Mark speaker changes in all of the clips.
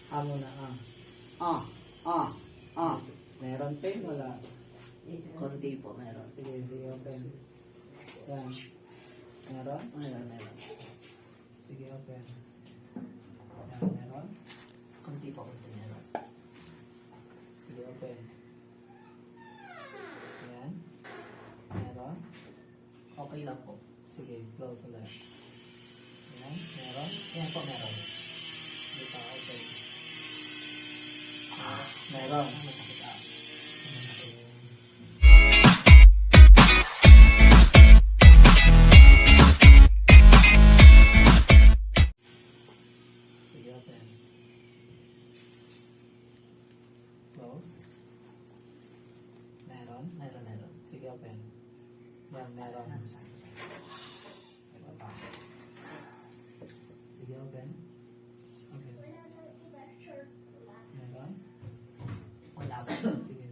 Speaker 1: Muna,
Speaker 2: Ah, ah, ah.
Speaker 1: Meron pain, wala.
Speaker 2: Konti po, meron.
Speaker 1: Sige, open. Yan. Meron?
Speaker 2: Meron.
Speaker 1: Sige, open. Yan, meron?
Speaker 2: Konti po, meron.
Speaker 1: Sige, open. Yan. Meron?
Speaker 2: Okay lang po.
Speaker 1: Sige, close ulit. Yan, meron? Yan po, meron. Hindi pa, open. Meron.
Speaker 2: Masakit ah.
Speaker 1: Sige, open. Close. Meron?
Speaker 2: Meron.
Speaker 1: Sige, open. Yan, meron.
Speaker 2: Masakit.
Speaker 1: Ito pa. Sige, open. Okay. Meron?
Speaker 2: Wala po.
Speaker 1: Sige.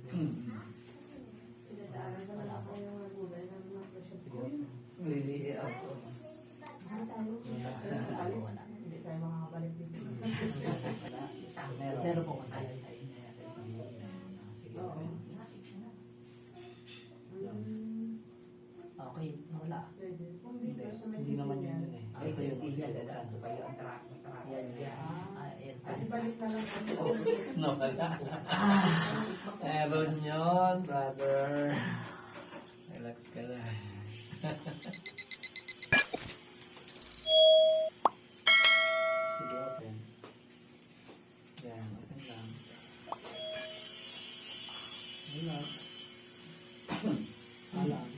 Speaker 2: Wala po.
Speaker 1: Sige, open. Lili, ako.
Speaker 2: Wala.
Speaker 3: Hindi tayo makakabalik dito.
Speaker 1: Meron.
Speaker 2: Meron po konti.
Speaker 1: Sige, open.
Speaker 2: Okay, wala.
Speaker 3: Pwede. Kung dito sa may
Speaker 1: Hindi naman yun
Speaker 3: yan.
Speaker 1: yun eh.
Speaker 2: Ah,
Speaker 1: Ito yung
Speaker 2: hindi
Speaker 1: kasi
Speaker 2: niya
Speaker 1: saan.
Speaker 2: Yan. Yan.
Speaker 3: Pwede balik na lang kami.
Speaker 1: No, wala. Meron yun, brother. Relax ka lang. Sige, open. Yan, open lang. Relax. Alam.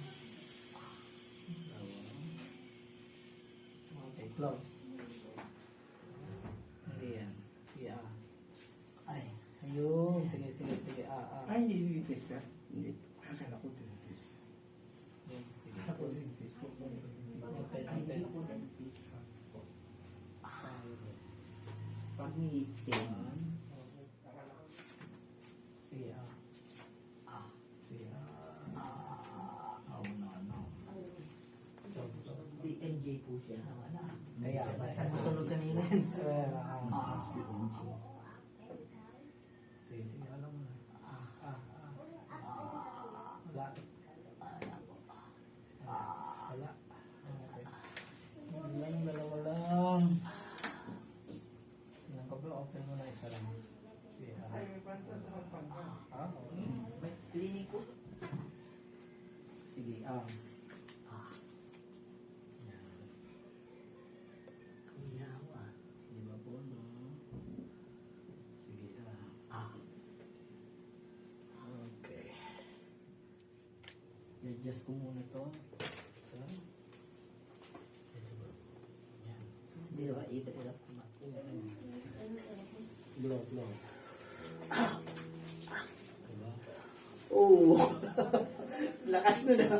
Speaker 1: Okay, close. Hindi yan. Sige,
Speaker 2: Ay.
Speaker 1: Ayun. Sige.
Speaker 4: Ay, hindi test na. Hindi. Akala ko test.
Speaker 1: Yan, sige.
Speaker 4: Ako din test po.
Speaker 1: Open.
Speaker 2: Pag meeting.
Speaker 1: Sige, Sige,
Speaker 2: Oh, no.
Speaker 1: Close.
Speaker 2: DMJ po siya. Wala.
Speaker 1: Kaya,
Speaker 2: Matulog kanina.
Speaker 1: Sige, alam mo na. Wala. Wala. Okay. Dalawa lang. Ilan ka ba? Open mo na isa lang. Sige,
Speaker 3: Ay, may panta sa pagpanta.
Speaker 1: okay.
Speaker 2: May clinic po.
Speaker 1: Sige, Yan.
Speaker 2: Kuyawa.
Speaker 1: Di ba po, no? Sige, Okay. I-adjust ko muna to. Isa. Yan.
Speaker 2: Hindi ba? Ikot lang.
Speaker 1: Blow. Diba?
Speaker 2: Oh! Lakas na na.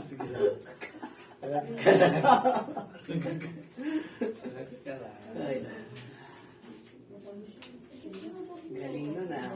Speaker 1: Sige lang. Relax ka lang. Relax ka lang.
Speaker 2: Ay. Galing nun ah.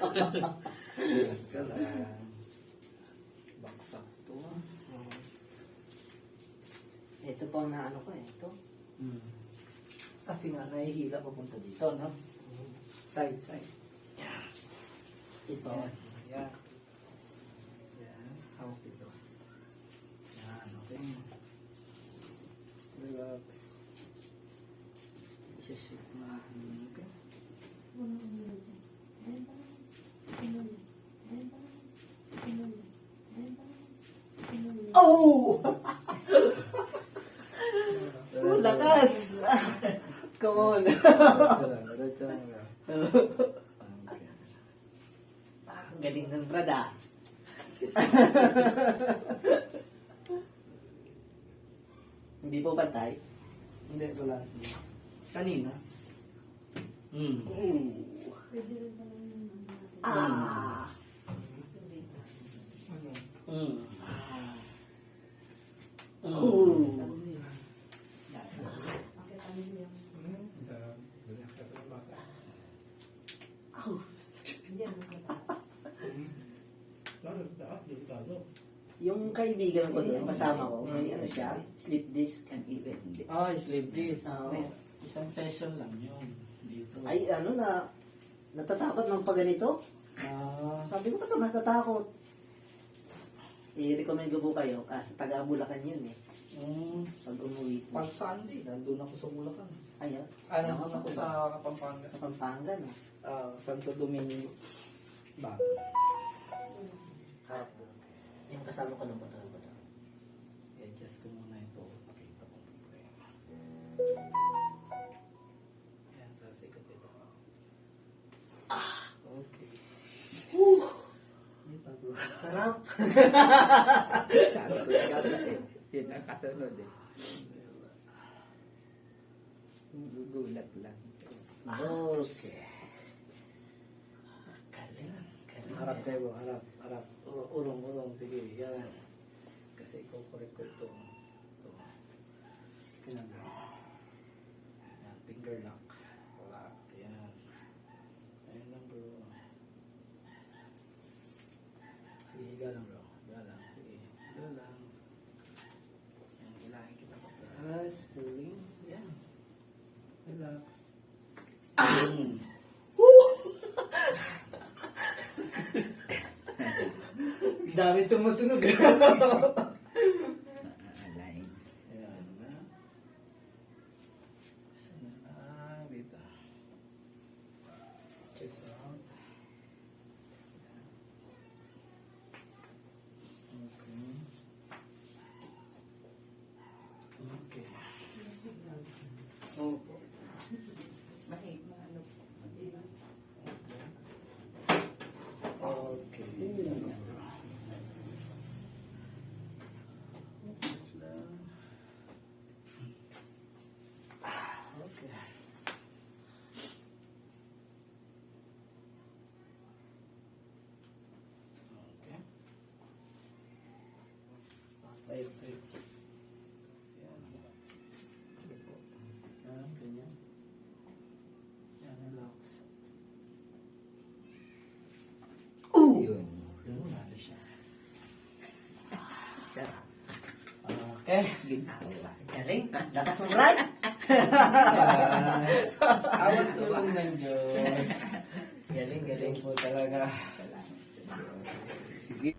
Speaker 1: Relax ka lang. Baksak to.
Speaker 2: Ito pa ang naano ko eh. Ito.
Speaker 1: Kasi nga, nahihila papunta dito, no? Side.
Speaker 2: Ito.
Speaker 1: Yan. Hawak dito. Yan, okay. Relax. Isa-shake natin. Okay.
Speaker 2: Oh! Lakas! Come on.
Speaker 1: Diretso lang. Okay.
Speaker 2: Galing ng Prada. Hindi po pantay?
Speaker 1: Hindi, wala. Kanina.
Speaker 2: Ooh.
Speaker 3: Pwede rin pala yung
Speaker 2: Ah!
Speaker 1: Mm.
Speaker 2: Ooh!
Speaker 3: Bakit ano niya?
Speaker 2: Ow!
Speaker 3: Hindi, ano ka ba?
Speaker 2: Yung kaibigan ko doon, kasama ko, may ano siya, sleep disc.
Speaker 1: Ah, sleep disc.
Speaker 2: Oo.
Speaker 1: Isang session lang yun. Dito.
Speaker 2: Ay, ano na, natatakot ng pag ganito.
Speaker 1: Ah,
Speaker 2: Sabi ko, ba't ka natatakot? I-recommend ko po kayo, kasi taga-Bulacan yun eh. Pag umuwi po.
Speaker 1: pag Sunday, nandun ako sa Bulacan.
Speaker 2: Ayun.
Speaker 1: Ano ako sa Kapampangan.
Speaker 2: Sa Pampanga, no?
Speaker 1: Santo Domingo. Ba?
Speaker 2: Hapon. Yung kasama ko ng patron ko to.
Speaker 1: I-adjust ko muna ito. Pakita ko yung problema. Yan, tapos ikot ito. Okay.
Speaker 2: Woo!
Speaker 1: Hindi pa bro.
Speaker 2: Sarap!
Speaker 4: Sabi ko na dapat eh. Yun ang kasunod eh. Gugulat lang.
Speaker 2: Okay. Galing. Galing.
Speaker 1: Harap kayo bro, harap. Urong. Sige, yan. Kasi i-correct ko ito. Tingnan bro. Yan, finger lock. Lock. Yan. Ayun lang bro. Sige, higa lang bro. Higa lang. Sige, higa lang. Yan, hilahin kita patras. Pulling. Yan. Relax.
Speaker 2: Dami tumutunog.
Speaker 4: Align.
Speaker 1: Ayan na. Sana lang dito. Chest out. Okay. Opo. Okay. Okay. Okay. Tayo. Yan. Sige po. Yan, ganyan. Yan, relax.
Speaker 4: Yun.
Speaker 1: Yun, wala siya.
Speaker 4: Sarap.
Speaker 1: Okay.
Speaker 4: Ginawa.
Speaker 2: Galing. Lakas ng rad.
Speaker 1: Awat tulong ng Diyos.
Speaker 2: Galing.
Speaker 1: Galing po talaga.
Speaker 4: Salamat. Sige.